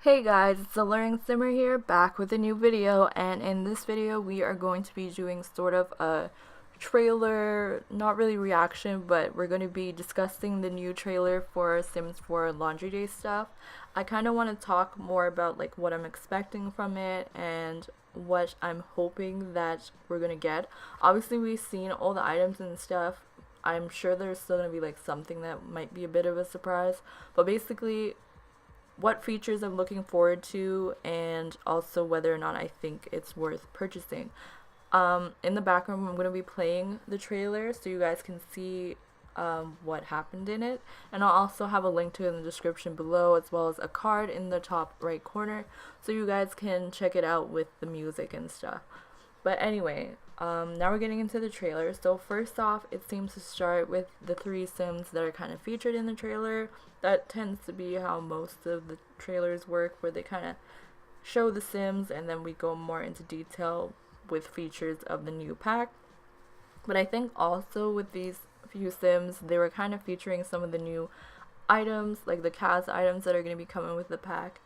Hey guys, it's AlluringSimmer here, back with a new video, and in this video we are going to be doing sort of a trailer, not really reaction, but we're going to be discussing the new trailer for Sims 4 Laundry Day stuff. I kind of want to talk more about like what I'm expecting from it and what I'm hoping that we're going to get. Obviously we've seen all the items and stuff. I'm sure there's still going to be like something that might be a bit of a surprise, but basically what features I'm looking forward to, and also whether or not I think it's worth purchasing. In the background, I'm going to be playing the trailer so you guys can see what happened in it, and I'll also have a link to it in the description below, as well as a card in the top right corner so you guys can check it out with the music and stuff. But anyway, now we're getting into the trailer. So first off, it seems to start with the three Sims that are kind of featured in the trailer. That tends to be how most of the trailers work, where they kind of show the Sims and then we go more into detail with features of the new pack. But I think also with these few Sims, they were kind of featuring some of the new items, like the CAS items that are going to be coming with the pack.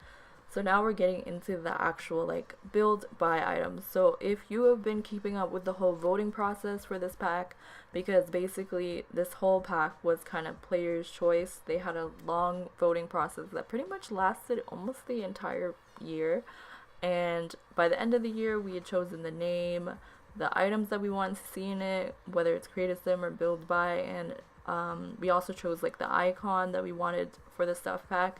So now we're getting into the actual like build buy items. So if you have been keeping up with the whole voting process for this pack, because basically this whole pack was kind of player's choice. They had a long voting process that pretty much lasted almost the entire year. And by the end of the year, we had chosen the name, the items that we wanted to see in it, whether it's create a sim or build buy, and we also chose like the icon that we wanted for the stuff pack.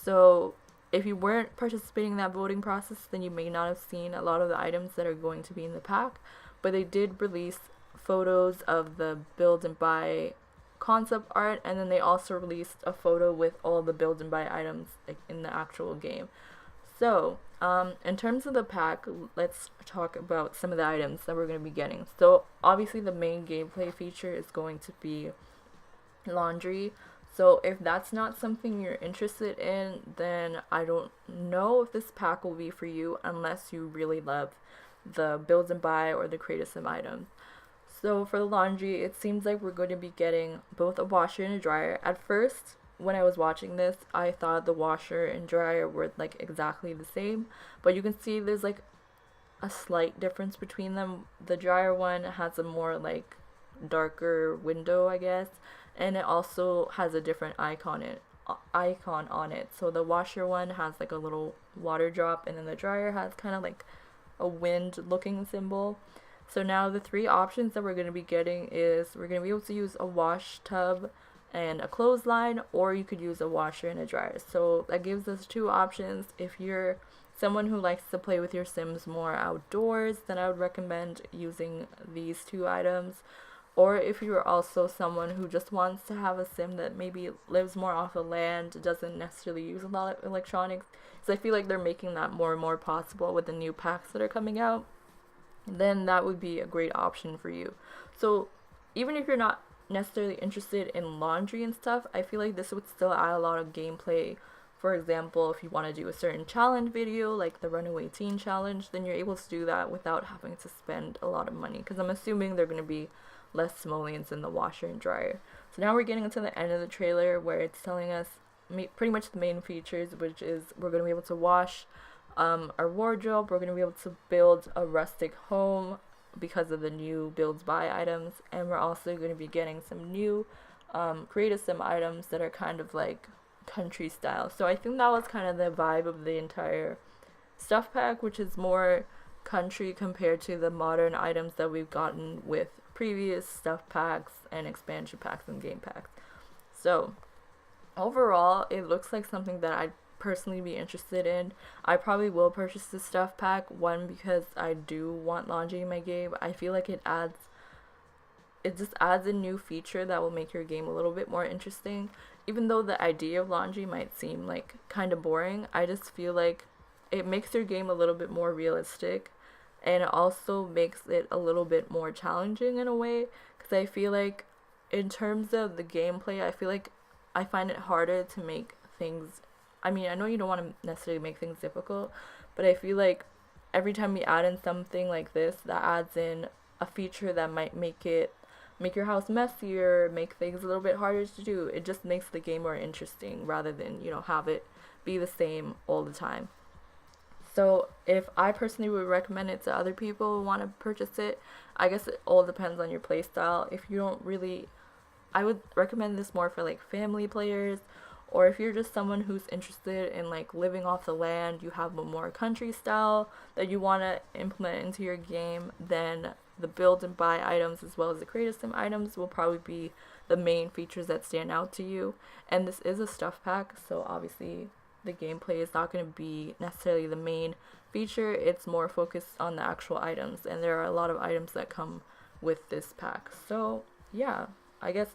So if you weren't participating in that voting process, then you may not have seen a lot of the items that are going to be in the pack, but they did release photos of the build and buy concept art, and then they also released a photo with all the build and buy items like in the actual game. So in terms of the pack, let's talk about some of the items that we're going to be getting. So obviously the main gameplay feature is going to be laundry. So if that's not something you're interested in, then I don't know if this pack will be for you unless you really love the build and buy or the create a sim items. So for the laundry, it seems like we're going to be getting both a washer and a dryer. At first, when I was watching this, I thought the washer and dryer were like exactly the same, but you can see there's like a slight difference between them. The dryer one has a more like darker window, I guess, and it also has a different icon on it. So the washer one has like a little water drop, and then the dryer has kind of like a wind looking symbol. So now the three options that we're going to be getting is we're going to be able to use a wash tub and a clothesline, or you could use a washer and a dryer. So that gives us two options. If you're someone who likes to play with your Sims more outdoors, then I would recommend using these two items. Or if you're also someone who just wants to have a sim that maybe lives more off the land, doesn't necessarily use a lot of electronics, because I feel like they're making that more and more possible with the new packs that are coming out, then that would be a great option for you. So even if you're not necessarily interested in laundry and stuff, I feel like this would still add a lot of gameplay. For example, if you want to do a certain challenge video, like the Runaway Teen Challenge, then you're able to do that without having to spend a lot of money, because I'm assuming they're going to be less simoleons in the washer and dryer. So now we're getting into the end of the trailer where it's telling us pretty much the main features, which is we're going to be able to wash our wardrobe, we're going to be able to build a rustic home because of the new builds buy items, and we're also going to be getting some new create a sim items that are kind of like country style. So I think that was kind of the vibe of the entire stuff pack, which is more country compared to the modern items that we've gotten with previous stuff packs and expansion packs and game packs. So overall, it looks like something that I'd personally be interested in. I probably will purchase the stuff pack, one because I do want laundry in my game. I feel like it just adds a new feature that will make your game a little bit more interesting. Even though the idea of laundry might seem like kind of boring, I just feel like it makes your game a little bit more realistic, and it also makes it a little bit more challenging in a way, because I feel like in terms of the gameplay, I feel like I find it harder to make things, I mean, I know you don't want to necessarily make things difficult, but I feel like every time you add in something like this that adds in a feature that might make it make your house messier, make things a little bit harder to do. It just makes the game more interesting rather than, you know, have it be the same all the time. So if I personally would recommend it to other people who want to purchase it, I guess it all depends on your playstyle. If you don't really, I would recommend this more for like family players, or if you're just someone who's interested in like living off the land, you have a more country style that you want to implement into your game, then the build and buy items as well as the create a sim items will probably be the main features that stand out to you. And this is a stuff pack, so obviously the gameplay is not going to be necessarily the main feature. It's more focused on the actual items, and there are a lot of items that come with this pack. So yeah, I guess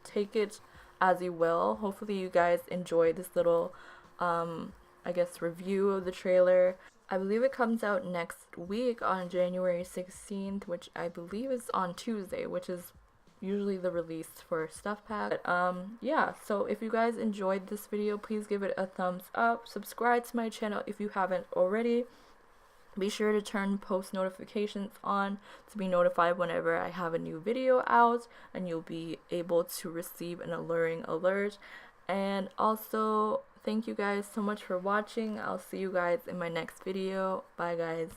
take it as you will. Hopefully you guys enjoy this little I guess review of the trailer. I believe it comes out next week on January 16th, which I believe is on Tuesday, which is usually the release for stuff pack. But, yeah, so if you guys enjoyed this video, please give it a thumbs up. Subscribe to my channel if you haven't already. Be sure to turn post notifications on to be notified whenever I have a new video out, and you'll be able to receive an alluring alert. And also, thank you guys so much for watching. I'll see you guys in my next video. Bye guys.